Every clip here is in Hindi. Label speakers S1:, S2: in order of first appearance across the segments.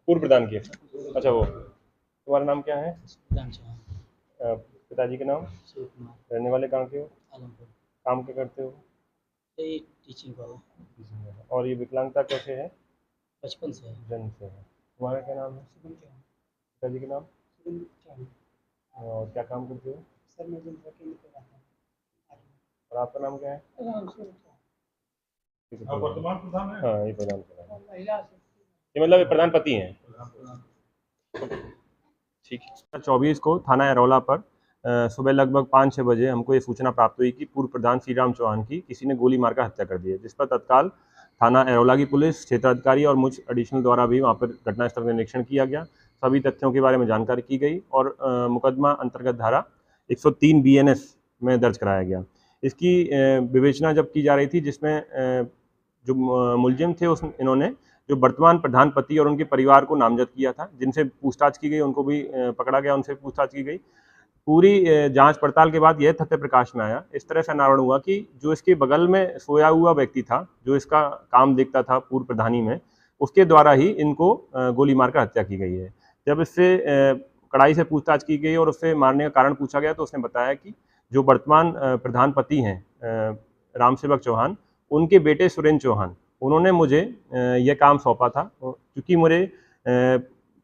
S1: पूर्व प्रधान की। अच्छा, वो तुम्हारा नाम क्या है? पिताजी का नाम? रहने वाले कहाँ के हो?
S2: आलमपुर।
S1: काम क्या करते हो?
S2: यही टीचिंग वाला।
S1: और ये विकलांगता कैसे है?
S2: बचपन से है।
S1: जन्म से है। तुम्हारा क्या नाम है? पिताजी का नाम? और क्या काम करते हो?
S2: सर मैं जनता केंद्र पे रहता हूँ।
S1: और आपका नाम क्या है?
S2: राम से रहता
S1: हाँ, वर्तमान प्रधान है। हाँ, ये प्रधान प्रधान, ये मतलब ये प्रधान पति हैं। ठीक है। 24 को थाना एरोला पर सुबह लगभग 5-6 बजे हमको ये सूचना प्राप्त हुई कि पूर्व प्रधान श्रीराम चौहान की किसी ने गोली मारकर हत्या कर दी है, जिस पर तत्काल थाना एरोला की पुलिस, क्षेत्राधिकारी और मुझ एडिशनल द्वारा भी वहाँ पर घटनास्थल का निरीक्षण किया गया। सभी तथ्यों के बारे में जानकारी की गई और मुकदमा अंतर्गत धारा 103 BNS में दर्ज कराया गया। इसकी विवेचना जब की जा रही थी, जिसमें जो मुलजिम थे उस इन्होंने जो वर्तमान प्रधान पति और उनके परिवार को नामजद किया था, जिनसे पूछताछ की गई, उनको भी पकड़ा गया, उनसे पूछताछ की गई। पूरी जांच पड़ताल के बाद यह तथ्य प्रकाश में आया, इस तरह से अनावरण हुआ कि जो इसके बगल में सोया हुआ व्यक्ति था, जो इसका काम देखता था पूर्व प्रधानी में, उसके द्वारा ही इनको गोली मारकर हत्या की गई है। जब इससे कड़ाई से पूछताछ की गई और उससे मारने का कारण पूछा गया, तो उसने बताया कि जो वर्तमान प्रधान पति हैं राम सेवक चौहान, उनके बेटे सुरेंद्र चौहान, उन्होंने मुझे यह काम सौंपा था, क्योंकि मेरे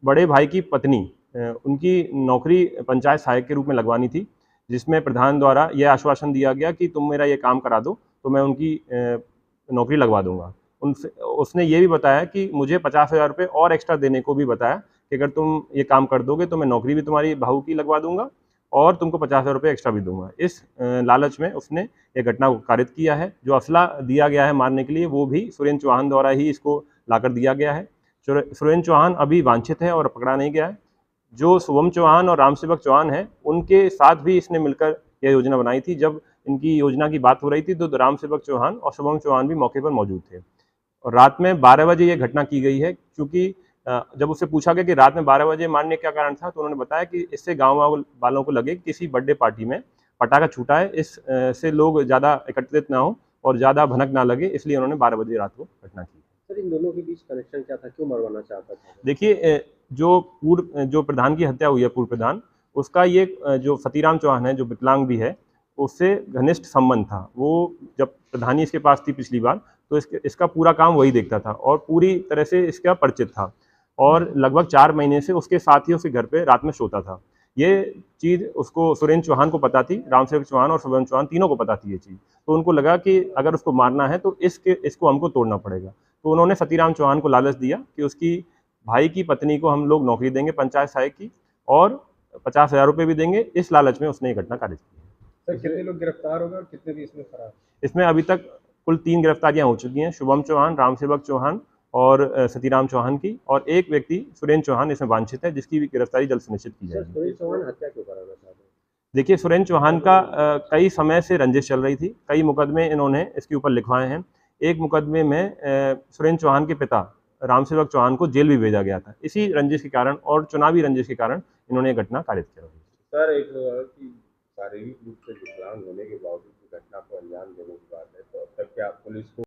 S1: बड़े भाई की पत्नी, उनकी नौकरी पंचायत सहायक के रूप में लगवानी थी, जिसमें प्रधान द्वारा यह आश्वासन दिया गया कि तुम मेरा ये काम करा दो तो मैं उनकी नौकरी लगवा दूंगा। उनसे उसने ये भी बताया कि मुझे 50,000 रुपये और एक्स्ट्रा देने को भी बताया कि अगर तुम ये काम कर दोगे तो मैं नौकरी भी तुम्हारी बहू की लगवा दूंगा और तुमको 50,000 रुपये एक्स्ट्रा भी दूंगा। इस लालच में उसने ये घटना को कारित किया है। जो असला दिया गया है मारने के लिए, वो भी सुरेंद्र चौहान द्वारा ही इसको लाकर दिया गया है। सुरेंद्र चौहान अभी वांछित है और पकड़ा नहीं गया है। जो शुभम चौहान और रामसेवक चौहान हैं, उनके साथ भी इसने मिलकर यह योजना बनाई थी। जब इनकी योजना की बात हो रही थी, तो रामसेवक चौहान और शुभम चौहान भी मौके पर मौजूद थे। और रात में 12 बजे ये घटना की गई है, क्योंकि जब उससे पूछा गया कि रात में 12 बजे मारने का क्या कारण था, तो उन्होंने बताया कि इससे गाँव वालों को लगे कि किसी बर्थडे पार्टी में पटाखा छूटा है, इस से लोग ज़्यादा एकत्रित ना हो और ज़्यादा भनक ना लगे, इसलिए उन्होंने 12 बजे रात को घटना की।
S3: सर, इन दोनों के बीच कनेक्शन क्या था? क्यों मरवाना चाहता था?
S1: देखिए, जो प्रधान की हत्या हुई है, पूर्व प्रधान, उसका ये जो सतीराम चौहान है, जो विकलांग भी है, उससे घनिष्ठ संबंध था। वो जब प्रधानी इसके पास थी पिछली बार, तो इसका पूरा काम वही देखता था और पूरी तरह से इसका परिचित था और लगभग 4 महीने से उसके साथ ही उसके घर पे रात में सोता था। ये चीज़ उसको, सुरेंद्र चौहान को पता थी, रामसेवक चौहान और शुभम चौहान तीनों को पता थी ये चीज़। तो उनको लगा कि अगर उसको मारना है तो इसको हमको तोड़ना पड़ेगा। तो उन्होंने सतीराम चौहान को लालच दिया कि उसकी भाई की पत्नी को हम लोग नौकरी देंगे पंचायत सहायक की और 50,000 रुपये भी देंगे। इस लालच में उसने ये घटना कारित की है।
S3: सर, कितने लोग गिरफ्तार हो गए और कितने भी इसमें फरार?
S1: इसमें अभी तक कुल 3 गिरफ्तारियां हो चुकी हैं, शुभम चौहान, रामसेवक चौहान और सतीराम चौहान की, और एक व्यक्ति सुरेंद्र चौहान इसमें वांछित है, जिसकी भी गिरफ्तारी जल्द सुनिश्चित की
S3: सर,
S1: जाएगी।
S3: सुरेंद्र चौहान हत्या क्यों कराना चाहते हैं?
S1: देखिए, सुरेंद्र चौहान का कई समय से रंजिश चल रही थी, कई मुकदमे इन्होंने इसके ऊपर लिखवाए हैं। एक मुकदमे में सुरेंद्र चौहान के पिता रामसेवक चौहान को जेल भी भेजा गया था, इसी रंजिश के कारण और चुनावी रंजिश के कारण इन्होंने ये घटना कारित की।
S3: सर, एक कि शारीरिक रूप से विकलांग होने के बावजूद भी घटना को अंजाम देने की बात है, तो अब तक क्या पुलिस को